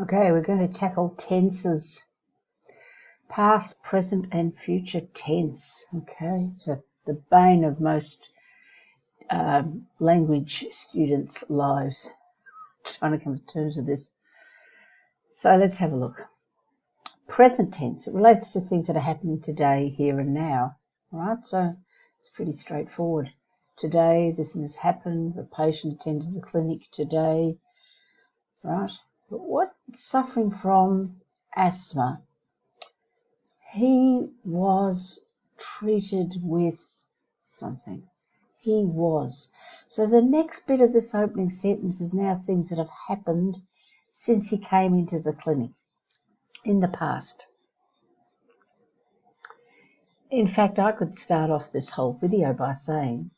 Okay, we're going to tackle tenses. Past, present and future tense. Okay, so the bane of most language students' lives, trying to come to terms with this. So let's have a look. Present tense, it relates to things that are happening today, here and now. All right, so it's pretty straightforward. Today, this has happened, the patient attended the clinic today, right? But what, suffering from asthma, he was treated with something. He was. So the next bit of this opening sentence is now things that have happened since he came into the clinic in the past. In fact, I could start off this whole video by saying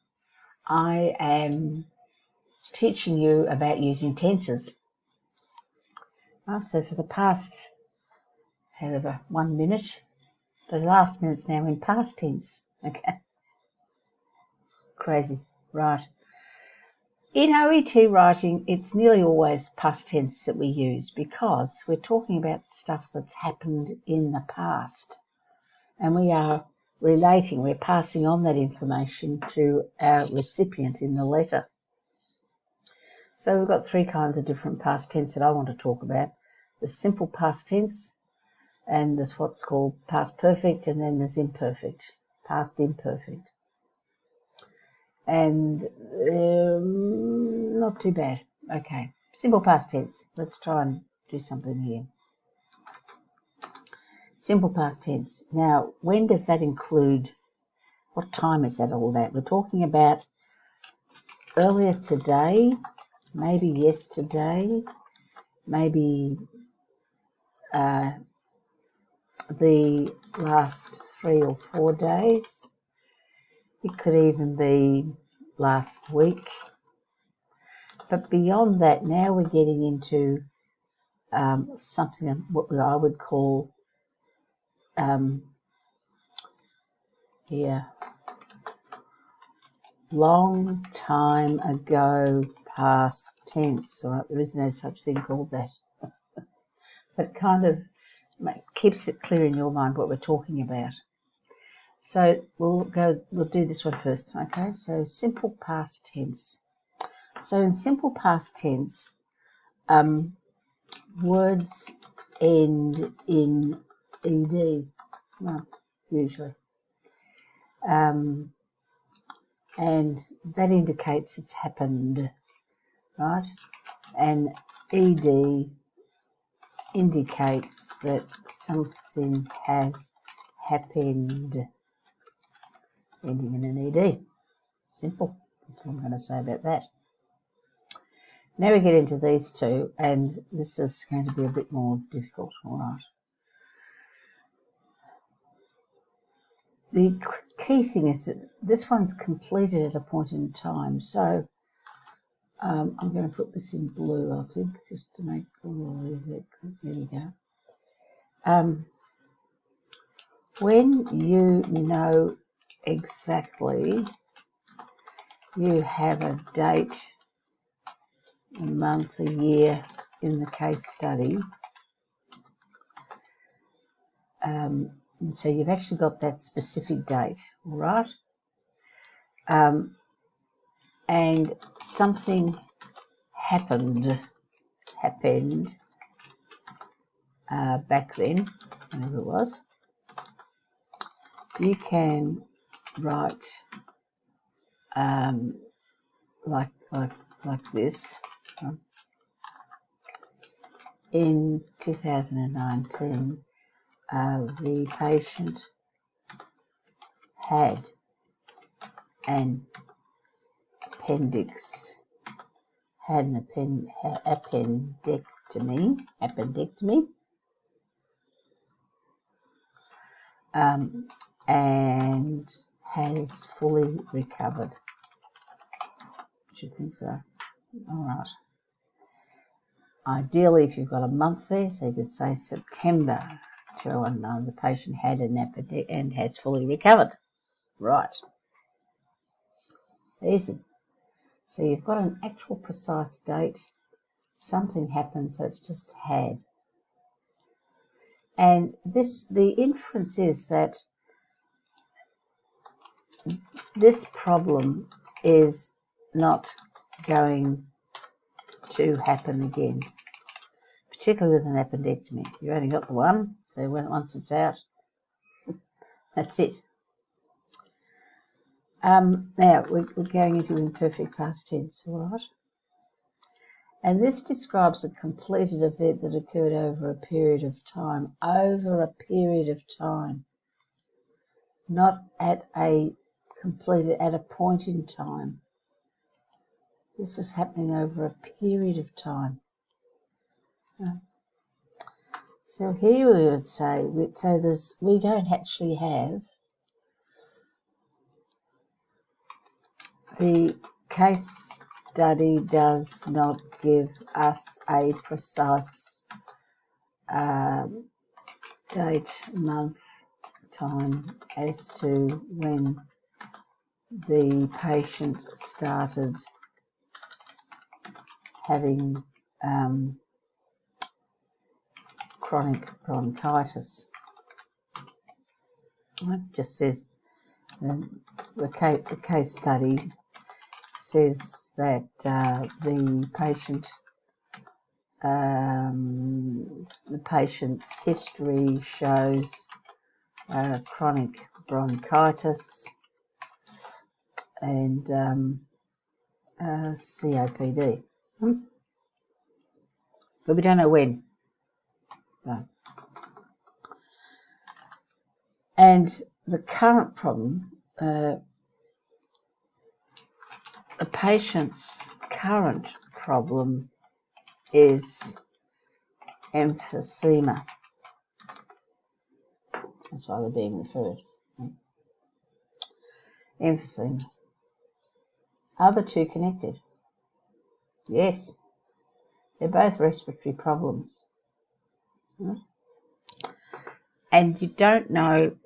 I am teaching you about using tenses. So for the past, however, 1 minute, the last minute's now in past tense. Okay. Crazy, right. In OET writing, it's nearly always past tense that we use because we're talking about stuff that's happened in the past. And we are relating, we're passing on that information to our recipient in the letter. So we've got 3 kinds of different past tense that I want to talk about. The simple past tense, and there's what's called past perfect, and then there's imperfect, past imperfect. And not too bad. Okay, simple past tense. Let's try and do something here. Simple past tense. Now, when does that include? What time is that all about? We're talking about earlier today, maybe yesterday, maybe the last 3 or 4 days. It could even be last week. But beyond that, now we're getting into something what I would call long time ago past tense. All right, there is no such thing called that. But it kind of keeps it clear in your mind what we're talking about. So we'll do this one first, okay? So simple past tense. So in simple past tense, words end in ed, well, usually. And that indicates it's happened, right? And ed indicates that something has happened, ending in an ed. Simple. That's all I'm going to say about that. Now we get into these two, and this is going to be a bit more difficult, all right? The key thing is that this one's completed at a point in time, so I'm going to put this in blue, I think, just to make, there we go. When you know exactly, you have a date, a month, a year in the case study. And so you've actually got that specific date, all right? And something happened back then, whenever it was. You can write like this. In 2019, the patient had an appendix, had an appendectomy, and has fully recovered. I should think so. All right. Ideally, if you've got a month there, so you could say September 2019, the patient had an appendix and has fully recovered. Right. Easy. So you've got an actual precise date something happened, so it's just had. And the inference is that this problem is not going to happen again, particularly with an appendectomy. You've only got the one, so once it's out, that's it. Now, we're going into imperfect past tense, all right? And this describes a completed event that occurred over a period of time. Over a period of time. Not at completed at a point in time. This is happening over a period of time. So here we would say, we don't actually have the case study does not give us a precise date, month, time as to when the patient started having chronic bronchitis. It just says the case study says that the patient's history shows chronic bronchitis and COPD. But we don't know when. No. And the current problem, the patient's current problem is emphysema. That's why they're being referred. Emphysema. Are the two connected? Yes. They're both respiratory problems. And you don't know,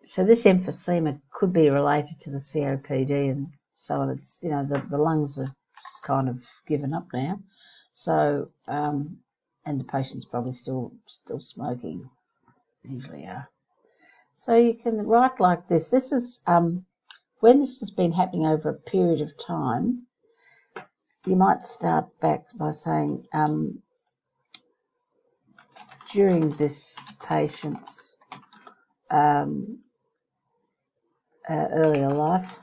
so this emphysema could be related to the COPD and so on. It's, the lungs are kind of given up now. So, and the patient's probably still smoking, usually are. So you can write like this. This is, when this has been happening over a period of time, you might start back by saying, during this patient's earlier life,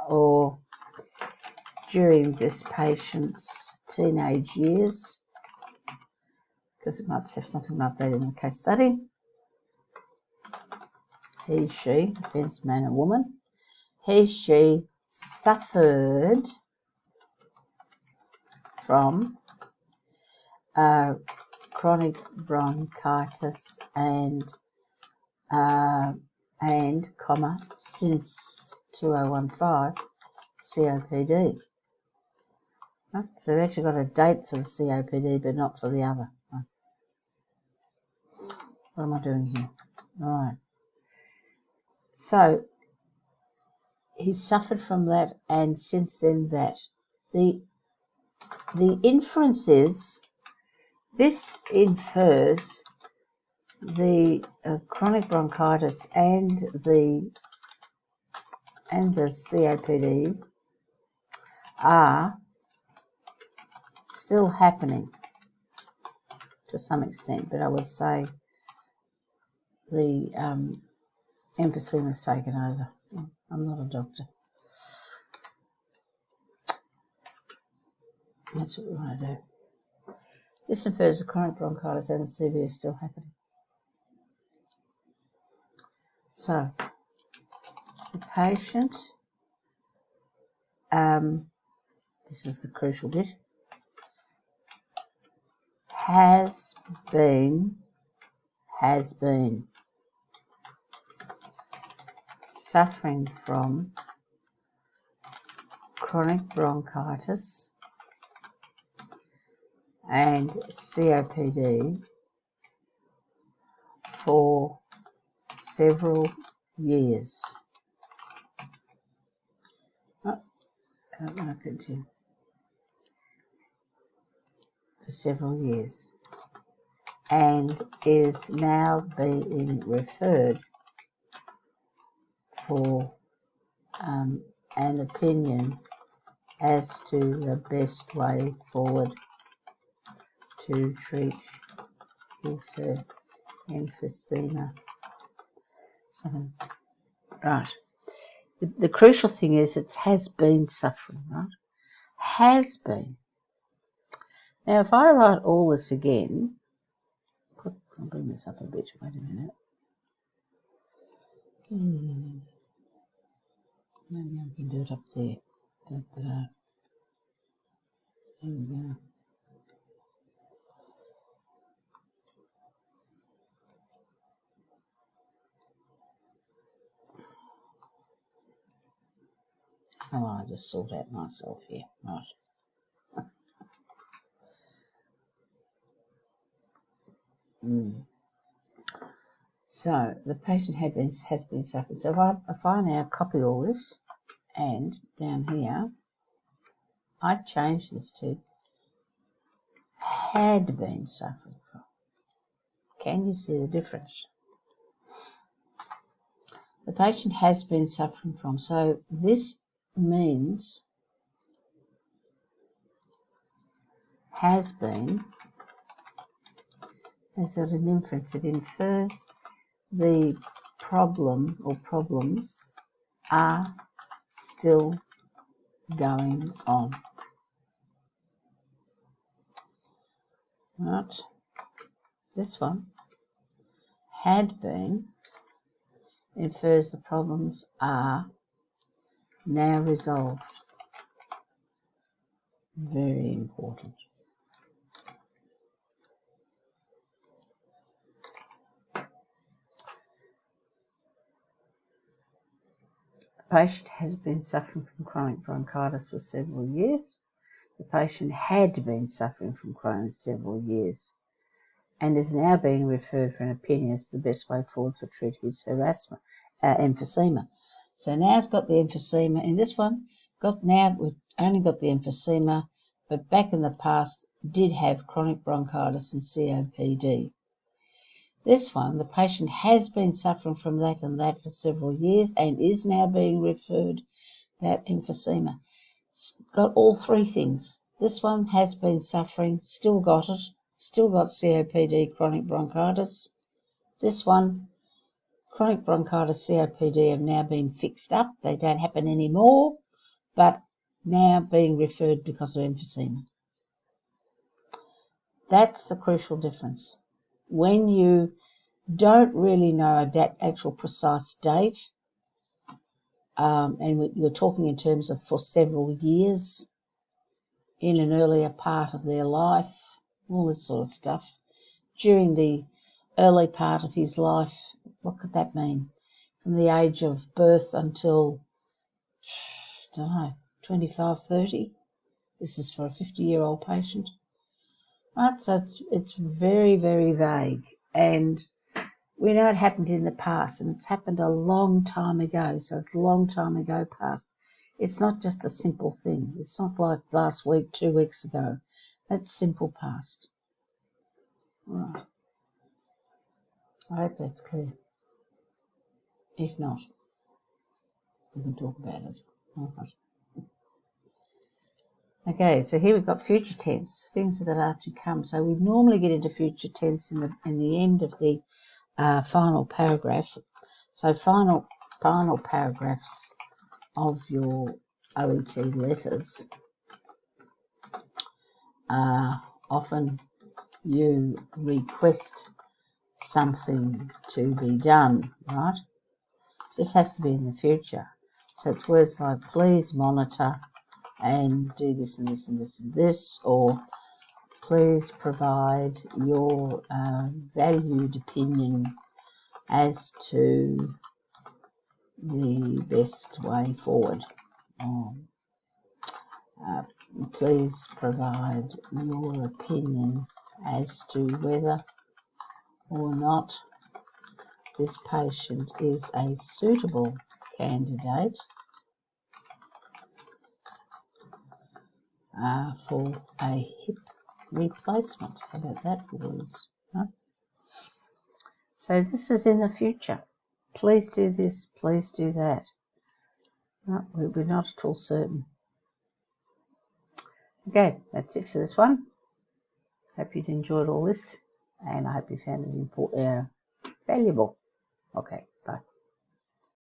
or during this patient's teenage years, because it might have something like that in the case study. He, she, depends man or woman. He, she suffered from chronic bronchitis and since 2015 COPD. So we've actually got a date for the COPD, but not for the other. What am I doing here? All right. So he suffered from that, and since then that. The inference is this infers the chronic bronchitis and the COPD are still happening to some extent, but I would say the emphysema has taken over. I'm not a doctor. That's what we want to do. This infers the chronic bronchitis and the COPD is still happening. So, the patient, this is the crucial bit, has been suffering from chronic bronchitis and COPD for several years. Oh, I don't want to continue. for several years and is now being referred for an opinion as to the best way forward to treat his/her emphysema. Right. The crucial thing is it has been suffering, right? Has been. Now, if I write all this again, I'll bring this up a bit. Wait a minute. Maybe I can do it up there. There we go. Oh, I just sort out myself here. Right. So the patient has been suffering. So if I now copy all this and down here, I change this to had been suffering from. Can you see the difference? The patient has been suffering from. So this means has been has got an inference. It infers the problem or problems are still going on. Right. This one had been infers the problems are now resolved. Very important. The patient has been suffering from chronic bronchitis for several years. The patient had been suffering from Crohn's several years and is now being referred for an opinion as the best way forward for treating his emphysema. So now it's got the emphysema. In this one, we've only got the emphysema, but back in the past did have chronic bronchitis and COPD. This one, the patient has been suffering from that and that for several years and is now being referred about emphysema. It's got all three things. This one has been suffering, still got it, still got COPD, chronic bronchitis. This one, chronic bronchitis, COPD have now been fixed up. They don't happen anymore, but now being referred because of emphysema. That's the crucial difference. When you don't really know an actual precise date, and you're talking in terms of for several years, in an earlier part of their life, all this sort of stuff, during the early part of his life, what could that mean? From the age of birth until, I don't know, 25, 30? This is for a 50-year-old patient. Right, so it's very, very vague. And we know it happened in the past, and it's happened a long time ago, so it's a long time ago past. It's not just a simple thing. It's not like last week, 2 weeks ago. That's simple past. All right. I hope that's clear. If not, we can talk about it. All right. Okay, so here we've got future tense, things that are to come. So we normally get into future tense in the end of the final paragraph. So final paragraphs of your OET letters often you request something to be done, right? So this has to be in the future. So it's words like please monitor and do this and this and this and this, or please provide your valued opinion as to the best way forward. Please provide your opinion as to whether or not this patient is a suitable candidate for a hip replacement. How about that for words? Huh? So this is in the future. Please do this, please do that. No, we're not at all certain. Okay, that's it for this one. Hope you'd enjoyed all this, and I hope you found it valuable. Okay.